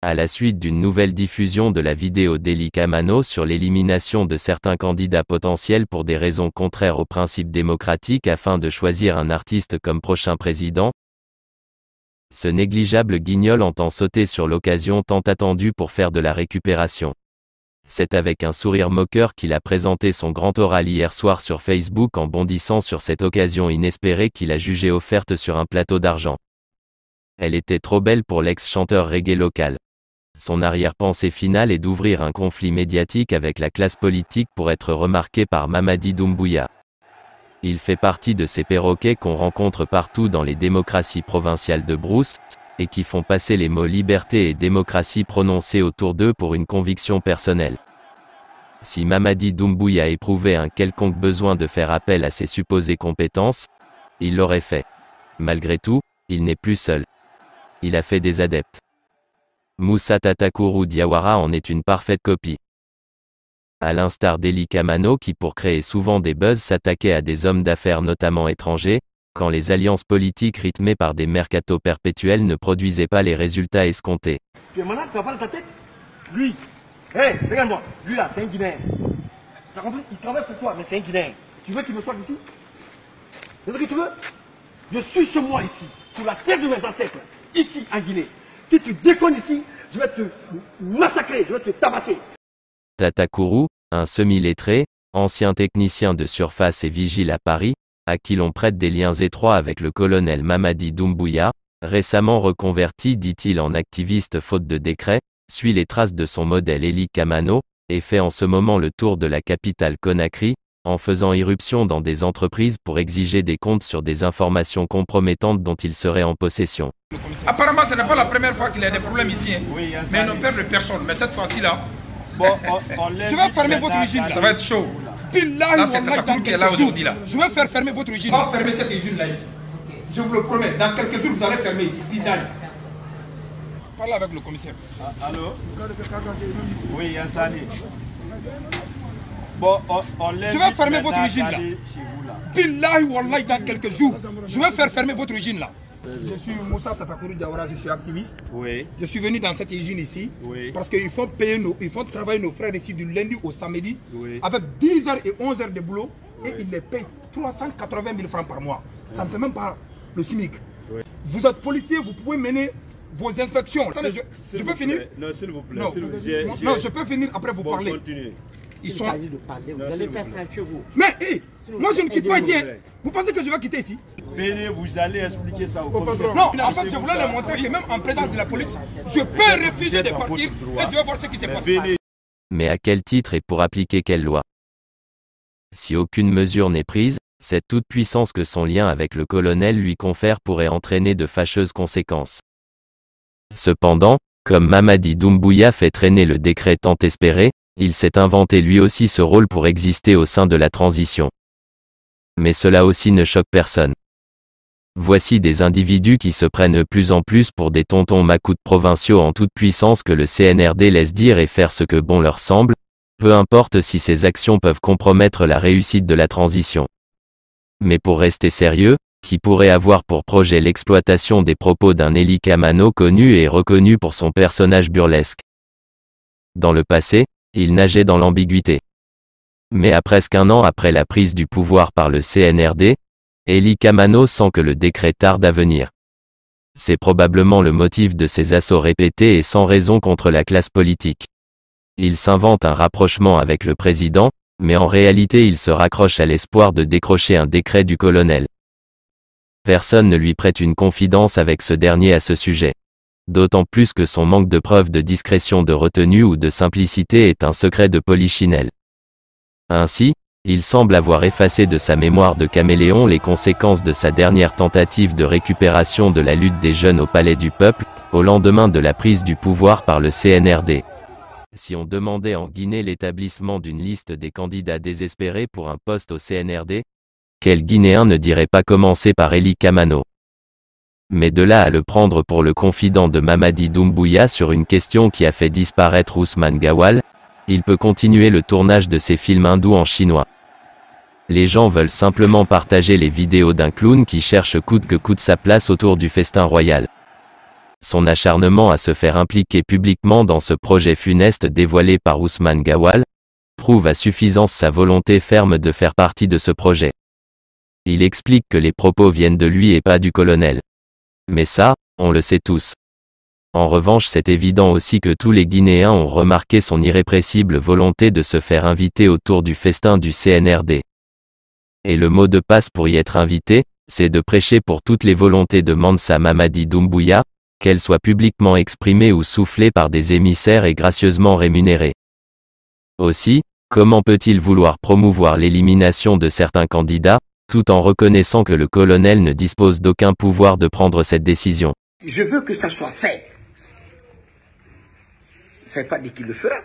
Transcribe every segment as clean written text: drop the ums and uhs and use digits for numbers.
À la suite d'une nouvelle diffusion de la vidéo d'Ely Kamano sur l'élimination de certains candidats potentiels pour des raisons contraires aux principes démocratiques afin de choisir un artiste comme prochain président, ce négligeable guignol entend sauter sur l'occasion tant attendue pour faire de la récupération. C'est avec un sourire moqueur qu'il a présenté son grand oral hier soir sur Facebook en bondissant sur cette occasion inespérée qu'il a jugée offerte sur un plateau d'argent. Elle était trop belle pour l'ex-chanteur reggae local. Son arrière-pensée finale est d'ouvrir un conflit médiatique avec la classe politique pour être remarqué par Mamady Doumbouya. Il fait partie de ces perroquets qu'on rencontre partout dans les démocraties provinciales de Brousse, et qui font passer les mots liberté et démocratie prononcés autour d'eux pour une conviction personnelle. Si Mamady Doumbouya éprouvait un quelconque besoin de faire appel à ses supposées compétences, il l'aurait fait. Malgré tout, il n'est plus seul. Il a fait des adeptes. Moussa Tatakourou Diawara en est une parfaite copie. À l'instar d'Ely Kamano qui pour créer souvent des buzz s'attaquait à des hommes d'affaires notamment étrangers, quand les alliances politiques rythmées par des mercatos perpétuels ne produisaient pas les résultats escomptés. Tu es malade, tu vas pas dans ta tête? Lui, hé, regarde-moi, lui là, c'est un Guinéen. Tu as compris? Il travaille pour toi, mais c'est un Guinéen. Tu veux qu'il me soit ici? C'est ce que tu veux? Je suis chez moi ici, sur la terre de mes ancêtres, ici en Guinée. Si tu déconnes ici, je vais te massacrer, je vais te tabasser. Tatakourou, un semi-lettré, ancien technicien de surface et vigile à Paris, à qui l'on prête des liens étroits avec le colonel Mamady Doumbouya, récemment reconverti dit-il en activiste faute de décret, suit les traces de son modèle Ely Kamano, et fait en ce moment le tour de la capitale Conakry, en faisant irruption dans des entreprises pour exiger des comptes sur des informations compromettantes dont il serait en possession. Apparemment, ce n'est pas la première fois qu'il y a des problèmes ici, hein. Oui, mais on ne perd personne. Mais cette fois-ci là, bon, je vais fermer votre usine. Ça va être chaud. Là, c'est Tatakourou qui est là aujourd'hui là. Je vais faire fermer votre usine. On va fermer cette usine là ici. Je vous le promets. Dans quelques jours, vous allez fermer ici. Parlez avec le commissaire. Allô? Oui, Yansani. Bon, je vais fermer votre usine là. Billahi wallahi, dans quelques jours, je vais faire fermer votre usine là. Je suis Moussa Tatakourou Diawara, je suis activiste. Oui. Je suis venu dans cette usine ici, oui, parce qu'il faut travailler nos frères ici du lundi au samedi, oui, avec 10 heures et 11 heures de boulot, oui, et ils les payent 380 000 francs par mois. Ça ne fait même pas le SMIC. Oui. Vous êtes policier, vous pouvez mener vos inspections. Je peux finir? Non, s'il vous plaît. Non, je peux finir après vous parler. Continuez. Ils sont... Vous allez faire ça chez vous. Mais moi je ne quitte pas ici. Vous pensez que je vais quitter ici? Venez, vous allez expliquer ça au commissaire. Non, en fait je voulais leur montrer que même en présence de la police, je peux refuser de partir et je vais voir ce qui se passe. Mais à quel titre et pour appliquer quelle loi? Si aucune mesure n'est prise, cette toute-puissance que son lien avec le colonel lui confère pourrait entraîner de fâcheuses conséquences. Cependant, comme Mamady Doumbouya fait traîner le décret tant espéré, il s'est inventé lui aussi ce rôle pour exister au sein de la transition. Mais cela aussi ne choque personne. Voici des individus qui se prennent plus en plus pour des tontons macoutes provinciaux en toute puissance que le CNRD laisse dire et faire ce que bon leur semble, peu importe si ces actions peuvent compromettre la réussite de la transition. Mais pour rester sérieux, qui pourrait avoir pour projet l'exploitation des propos d'un Ely Kamano connu et reconnu pour son personnage burlesque. Dans le passé, il nageait dans l'ambiguïté. Mais à presque un an après la prise du pouvoir par le CNRD, Ely Kamano sent que le décret tarde à venir. C'est probablement le motif de ses assauts répétés et sans raison contre la classe politique. Il s'invente un rapprochement avec le président, mais en réalité il se raccroche à l'espoir de décrocher un décret du colonel. Personne ne lui prête une confidence avec ce dernier à ce sujet. D'autant plus que son manque de preuves de discrétion de retenue ou de simplicité est un secret de polichinelle. Ainsi, il semble avoir effacé de sa mémoire de caméléon les conséquences de sa dernière tentative de récupération de la lutte des jeunes au Palais du Peuple, au lendemain de la prise du pouvoir par le CNRD. Si on demandait en Guinée l'établissement d'une liste des candidats désespérés pour un poste au CNRD, quel Guinéen ne dirait pas commencer par Ely Kamano? Mais de là à le prendre pour le confident de Mamady Doumbouya sur une question qui a fait disparaître Ousmane Gawal, il peut continuer le tournage de ses films hindous en chinois. Les gens veulent simplement partager les vidéos d'un clown qui cherche coûte que coûte sa place autour du festin royal. son acharnement à se faire impliquer publiquement dans ce projet funeste dévoilé par Ousmane Gawal, prouve à suffisance sa volonté ferme de faire partie de ce projet. Il explique que les propos viennent de lui et pas du colonel. Mais ça, on le sait tous. En revanche, c'est évident aussi que tous les Guinéens ont remarqué son irrépressible volonté de se faire inviter autour du festin du CNRD. Et le mot de passe pour y être invité, c'est de prêcher pour toutes les volontés de Mansa Mamadi Doumbouya, qu'elles soient publiquement exprimées ou soufflées par des émissaires et gracieusement rémunérés. Aussi, comment peut-il vouloir promouvoir l'élimination de certains candidats, tout en reconnaissant que le colonel ne dispose d'aucun pouvoir de prendre cette décision? Je veux que ça soit fait. Ça ne veut pas dire qu'il le fera.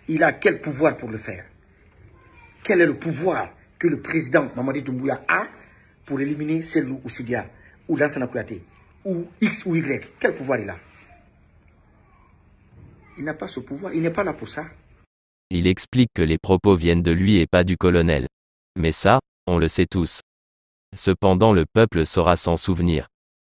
Il a quel pouvoir pour le faire? Quel est le pouvoir que le président Mamadi Doumbouya a pour éliminer Selou ou Sidia ou Lansana Kouyaté ou X ou Y? Quel pouvoir il a? Il n'a pas ce pouvoir, il n'est pas là pour ça. Il explique que les propos viennent de lui et pas du colonel. Mais ça, on le sait tous. Cependant le peuple saura s'en souvenir.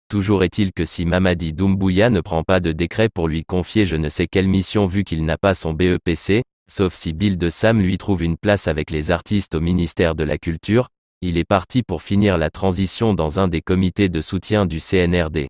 Toujours est-il que si Mamadi Doumbouya ne prend pas de décret pour lui confier je ne sais quelle mission vu qu'il n'a pas son BEPC, sauf si Bill de Sam lui trouve une place avec les artistes au ministère de la Culture, il est parti pour finir la transition dans un des comités de soutien du CNRD.